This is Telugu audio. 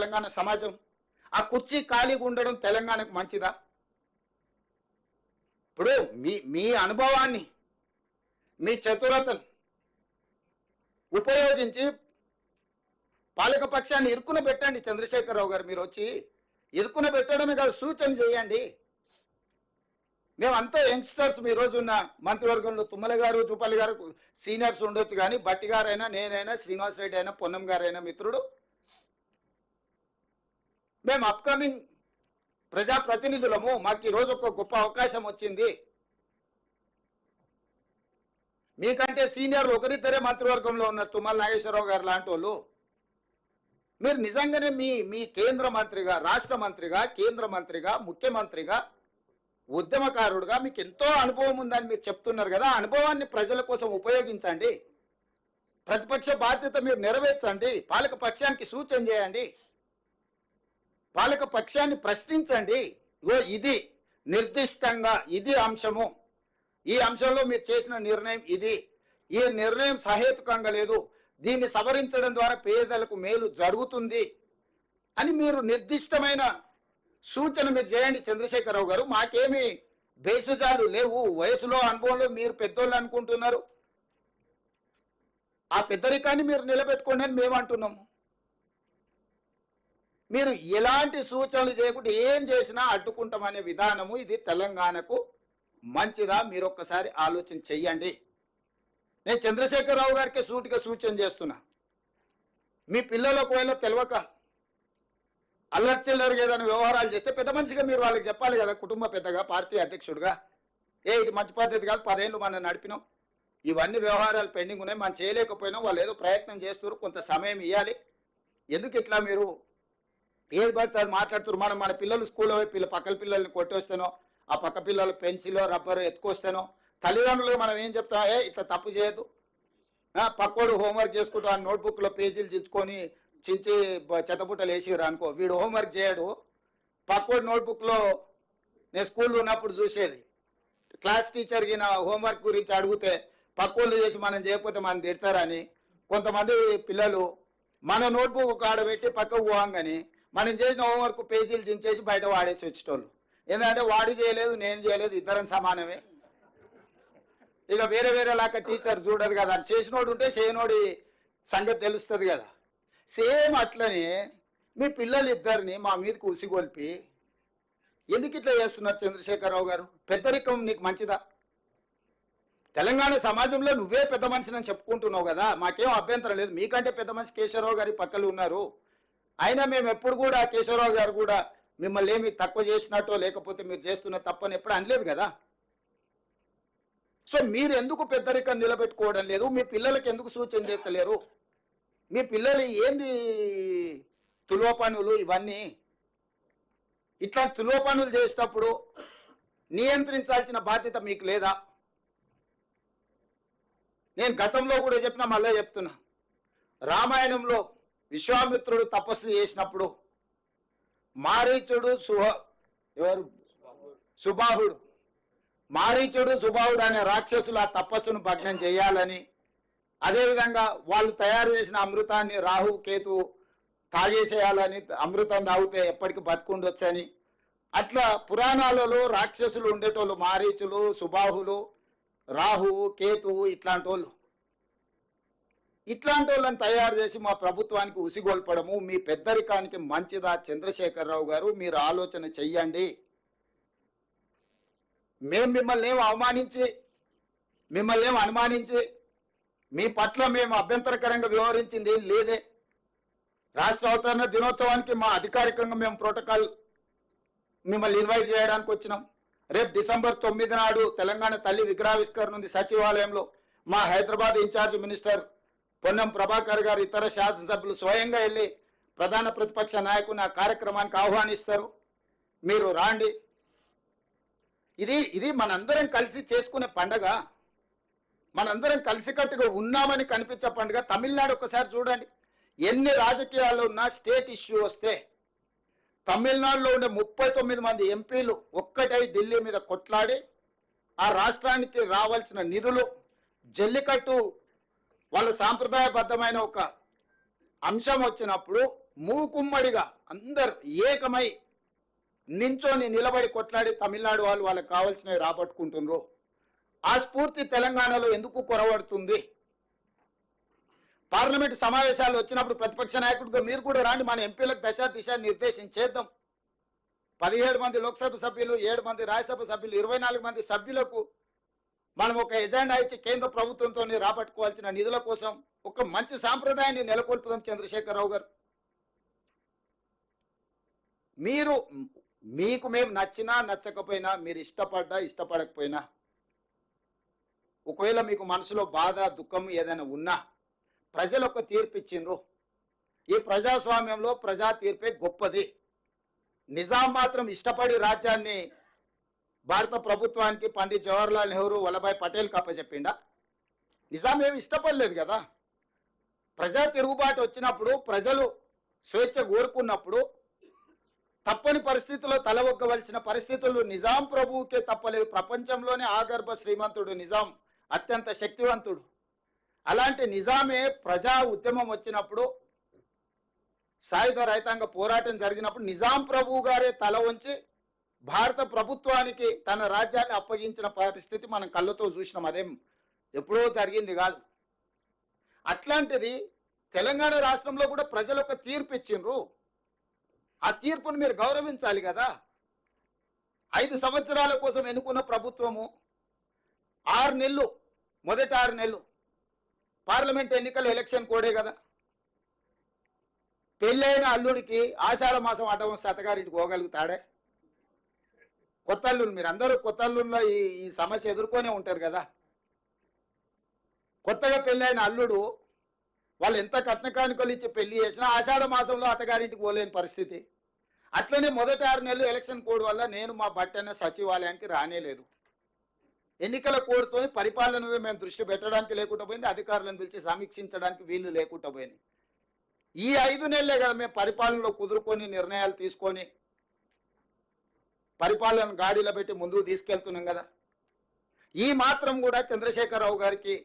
తెలంగాణ సమాజం? ఆ కుర్చీ ఖాళీగా ఉండడం తెలంగాణకు మంచిదా? ఇప్పుడు మీ మీ అనుభవాన్ని, మీ చతురతను ఉపయోగించి పాలక పక్షాన్ని ఇరుకున పెట్టండి. చంద్రశేఖరరావు గారు మీరు వచ్చి ఇరుకున పెట్టడమే కాదు, సూచన చేయండి. మేమంతా యంగ్స్టర్స్. మీ రోజు ఉన్న మంత్రివర్గంలో తుమ్మల గారు, జూపల్లి గారు సీనియర్స్ ఉండొచ్చు, కానీ బట్టి గారైనా, నేనైనా, శ్రీనివాస్ రెడ్డి అయినా, పొన్నం గారైనా మిత్రుడు, మేము అప్కమింగ్ ప్రజాప్రతినిధులము. మాకు ఈరోజు ఒక గొప్ప అవకాశం వచ్చింది. మీకంటే సీనియర్లు ఒకరిద్దరే మంత్రివర్గంలో ఉన్నారు, తుమ్మల నాగేశ్వరరావు గారు లాంటి వాళ్ళు. మీరు నిజంగానే మీ కేంద్ర మంత్రిగా, రాష్ట్ర మంత్రిగా, కేంద్ర మంత్రిగా, ముఖ్యమంత్రిగా, ఉద్యమకారుడుగా మీకు ఎంతో అనుభవం ఉందని మీరు చెప్తున్నారు కదా. అనుభవాన్ని ప్రజల కోసం ఉపయోగించండి. ప్రతిపక్ష బాధ్యత మీరు నెరవేర్చండి. పాలక పక్షానికి సూచన చేయండి. పాలక పక్షాన్ని ప్రశ్నించండి. ఇది నిర్దిష్టంగా ఇది అంశము, ఈ అంశంలో మీరు చేసిన నిర్ణయం ఇది, ఈ నిర్ణయం సహేతుకంగా లేదు, దీన్ని సవరించడం ద్వారా పేదలకు మేలు జరుగుతుంది అని మీరు నిర్దిష్టమైన సూచన మీరు చేయండి చంద్రశేఖరరావు గారు. మాకేమి బేసజాలు లేవు. వయసులో అనుభవంలో మీరు పెద్దోళ్ళు అనుకుంటున్నారు. ఆ పెద్దరికాన్ని మీరు నిలబెట్టుకోండి అని మేము అంటున్నాము. మీరు ఎలాంటి సూచనలు చేయకుండా ఏం చేసినా అడ్డుకుంటామనే విధానము ఇది తెలంగాణకు మంచిదా? మీరు ఒక్కసారి ఆలోచన చెయ్యండి. నేను చంద్రశేఖరరావు గారికి సూటిగా సూచన చేస్తున్నా. మీ పిల్లలు ఒకవేళ తెలియక అల్లర్చిల్లరుగా ఏదైనా వ్యవహారాలు చేస్తే పెద్ద మనిషిగా మీరు వాళ్ళకి చెప్పాలి కదా, కుటుంబ పెద్దగా, పార్టీ అధ్యక్షుడిగా. ఇది మంచి పద్ధతి కాదు, 10 ఏళ్ళు మనం నడిపినాం, ఇవన్నీ వ్యవహారాలు పెండింగ్ ఉన్నాయి, మనం చేయలేకపోయినాం, వాళ్ళు ఏదో ప్రయత్నం చేస్తున్నారు, కొంత సమయం ఇవ్వాలి, ఎందుకు ఇట్లా మీరు ఏది పడితే అది మాట్లాడుతున్నారు. మన పిల్లలు స్కూల్లో పక్కల పిల్లల్ని కొట్టేస్తానో, ఆ పక్క పిల్లలు పెన్సిలో రబ్బరు ఎత్తుకొస్తానో, తల్లిదండ్రులు మనం ఏం చెప్తాం, ఇట్లా తప్పు చేయొద్దు. పక్కోడు హోంవర్క్ చేసుకుంటూ ఆ నోట్బుక్లో పేజీలు చించుకొని చించి చెత్తబుట్టలు వేసిరు అనుకో, వీడు హోంవర్క్ చేయడు. పక్కోడు నోట్బుక్లో నేను స్కూల్లో ఉన్నప్పుడు చూసేది, క్లాస్ టీచర్కి నా హోంవర్క్ గురించి అడిగితే పక్కోళ్ళు చేసి మనం చేయకపోతే మనం తిడతారని కొంతమంది పిల్లలు మన నోట్బుక్ ఒక ఆడబెట్టి పక్కకు పోవంగాని మనం చేసిన హోంవర్క్ పేజీలు చించేసి బయట వాడేసి వచ్చేటోళ్ళు. ఎందుకంటే వాడు చేయలేదు, నేను చేయలేదు, ఇద్దరం సమానమే. ఇక వేరే వేరే లాగా టీచర్ చూడదు కదా, చేసినోడు ఉంటే చేయనోడి సంగతి తెలుస్తుంది కదా. సేమ్ అట్లనే మీ పిల్లలు ఇద్దరిని మా మీదకి ఉసిగొల్పి ఎందుకు ఇట్లా చేస్తున్నారు చంద్రశేఖరరావు గారు? పెద్దరికం నీకు మంచిదా? తెలంగాణ సమాజంలో నువ్వే పెద్ద మనిషిని అని చెప్పుకుంటున్నావు కదా, మాకేం అభ్యంతరం లేదు. మీకంటే పెద్ద మనిషి కేశవరావు గారి పక్కలు ఉన్నారు. అయినా మేము ఎప్పుడు కూడా కేశవరావు గారు కూడా మిమ్మల్ని ఏమి తక్కువ చేసినట్టో లేకపోతే మీరు చేస్తున్న తప్పని ఎప్పుడు అనలేదు కదా. సో మీరు ఎందుకు పెద్దరికం నిలబెట్టుకోవడం లేదు? మీ పిల్లలకి ఎందుకు సూచన చేస్తలేరు? మీ పిల్లలు ఏంది తులువ పనులు ఇవన్నీ? ఇట్లా తులువ పనులు చేసేటప్పుడు నియంత్రించాల్సిన బాధ్యత మీకు లేదా? నేను గతంలో కూడా చెప్పినా, మళ్ళీ చెప్తున్నా. రామాయణంలో విశ్వామిత్రుడు తపస్సు చేసినప్పుడు మారీచుడు సుబాహుడు మారీచుడు సుబాహుడు అనే రాక్షసులు ఆ తపస్సును భగ్నం చేయాలని, అదేవిధంగా వాళ్ళు తయారు చేసిన అమృతాన్ని రాహు కేతు తాగేసేయాలని, అమృతం తాగితే ఎప్పటికీ బతుకుండొచ్చని, అట్లా పురాణాలలో రాక్షసులు ఉండేటోళ్ళు మారీచులు, సుబాహులు, రాహువు, కేతువు ఇట్లాంటి వాళ్ళని తయారు చేసి మా ప్రభుత్వానికి ఉసిగొల్పడము మీ పెద్దరికానికి మంచిదా? చంద్రశేఖరరావు గారు మీరు ఆలోచన చెయ్యండి. మేము మిమ్మల్ని ఏం అవమానించి, మిమ్మల్ని ఏం అనుమానించి, మీ పట్ల మేము అభ్యంతరకరంగా వ్యవహరించింది ఏం లేదే. రాష్ట్ర అవతరణ దినోత్సవానికి మా అధికారికంగా మేము ప్రోటోకాల్ మిమ్మల్ని ఇన్వైట్ చేయడానికి వచ్చినాం. రేపు డిసెంబర్ 9 నాడు తెలంగాణ తల్లి విగ్రహావిష్కరణ ఉంది సచివాలయంలో. మా హైదరాబాద్ ఇన్ఛార్జ్ మినిస్టర్ పొన్నం ప్రభాకర్ గారు, ఇతర శాసనసభ్యులు స్వయంగా వెళ్ళి ప్రధాన ప్రతిపక్ష నాయకుని ఆ కార్యక్రమానికి ఆహ్వానిస్తారు. మీరు రాండి. ఇది మనందరం కలిసి చేసుకునే పండగ, మనందరం కలిసికట్టుగా ఉన్నామని కనిపించే పండుగ. తమిళనాడు ఒకసారి చూడండి, ఎన్ని రాజకీయాల్లో ఉన్నా స్టేట్ ఇష్యూ వస్తే తమిళనాడులో ఉండే 39 మంది ఎంపీలు ఒక్కటై ఢిల్లీ మీద కొట్లాడి ఆ రాష్ట్రానికి రావాల్సిన నిధులు, జల్లికట్టు వాళ్ళ సాంప్రదాయబద్ధమైన ఒక అంశం వచ్చినప్పుడు మూకుమ్మడిగా అందరు ఏకమై నించొని నిలబడి కొట్లాడి తమిళనాడు వాళ్ళు వాళ్ళకి కావాల్సినవి రాబట్టుకుంటున్నారు. ఆ స్ఫూర్తి తెలంగాణలో ఎందుకు కొరవడుతుంది? పార్లమెంట్ సమావేశాలు వచ్చినప్పుడు ప్రతిపక్ష నాయకుడిగా మీరు కూడా రాండి, మన ఎంపీలకు దిశ నిర్దేశించేద్దాం. 17 మంది లోక్సభ సభ్యులు, 7 మంది రాజ్యసభ సభ్యులు, 24 మంది సభ్యులకు మనం ఒక ఎజెండా ఇచ్చి కేంద్ర ప్రభుత్వంతో రాబట్టుకోవాల్సిన నిధుల కోసం ఒక మంచి సాంప్రదాయాన్ని నెలకొల్పుదాం. చంద్రశేఖరరావు గారు, మీకు మేము నచ్చినా నచ్చకపోయినా, మీరు ఇష్టపడ్డా ఇష్టపడకపోయినా, ఒకవేళ మీకు మనసులో బాధ దుఃఖం ఏదైనా ఉన్నా ప్రజలు ఒక తీర్పు ఇచ్చిండ్రు. ఈ ప్రజాస్వామ్యంలో ప్రజా తీర్పే గొప్పది. నిజాం మాత్రం ఇష్టపడి రాజ్యాన్ని భారత ప్రభుత్వానికి పండిత్ జవహర్లాల్ నెహ్రూ, వల్లభాయ్ పటేల్ అప్పచెప్పిండా? నిజాం ఏమి ఇష్టపడలేదు కదా. ప్రజా తిరుగుబాటు వచ్చినప్పుడు, ప్రజలు స్వేచ్ఛ కోరుకున్నప్పుడు తప్పని పరిస్థితుల్లో తలవొగ్గవలసిన పరిస్థితులు నిజాం ప్రభువుకే తప్పలేదు. ప్రపంచంలోనే ఆగర్భ శ్రీమంతుడు నిజాం, అత్యంత శక్తివంతుడు. అలాంటి నిజామే ప్రజా ఉద్యమం వచ్చినప్పుడు, సాయుధ రైతాంగ పోరాటం జరిగినప్పుడు నిజాం ప్రభువు గారే తల వంచి భారత ప్రభుత్వానికి తన రాజ్యాన్ని అప్పగించిన పరిస్థితి మనం కళ్ళతో చూసినాం. అదేం ఎప్పుడో జరిగింది కాదు. అట్లాంటిది తెలంగాణ రాష్ట్రంలో కూడా ప్రజలు ఒక తీర్పు ఇచ్చిండ్రు. ఆ తీర్పును మీరు గౌరవించాలి కదా. 5 సంవత్సరాల కోసం ఎన్నుకున్న ప్రభుత్వము 6 నెలలు, మొదటి 6 నెలలు పార్లమెంట్ ఎన్నికలు, ఎలక్షన్ కోడే కదా. పెళ్ళైన అల్లుడికి ఆషాఢ మాసం అడ్డం వస్తే అత్తగారింటికి పోగలుగుతాడే? కొత్త అల్లుడు, మీరు అందరూ కొత్త అల్లుల్లో ఈ సమస్య ఎదుర్కొనే ఉంటారు కదా. కొత్తగా పెళ్ళైన అల్లుడు వాళ్ళు ఎంత కట్న కానుకలు ఇచ్చి పెళ్లి చేసినా ఆషాఢ మాసంలో అత్తగారింటికి పోలేని పరిస్థితి. అట్లనే మొదటి 6 నెలలు ఎలక్షన్ కోడ్ వల్ల నేను మా బట్టన్న సచివాలయానికి రానేలేదు. ఎన్నికల కోడ్తో పరిపాలన మీద మేము దృష్టి పెట్టడానికి లేకుండా పోయింది, అధికారులను పిలిచి సమీక్షించడానికి వీళ్ళు లేకుండా పోయింది. ఈ 5 నెలలే కదా మేము పరిపాలనలో కుదురుకొని నిర్ణయాలు తీసుకొని పరిపాలన గాడిలో పెట్టి ముందుకు తీసుకెళ్తున్నాం కదా. ఈ మాత్రం కూడా చంద్రశేఖరరావు గారికి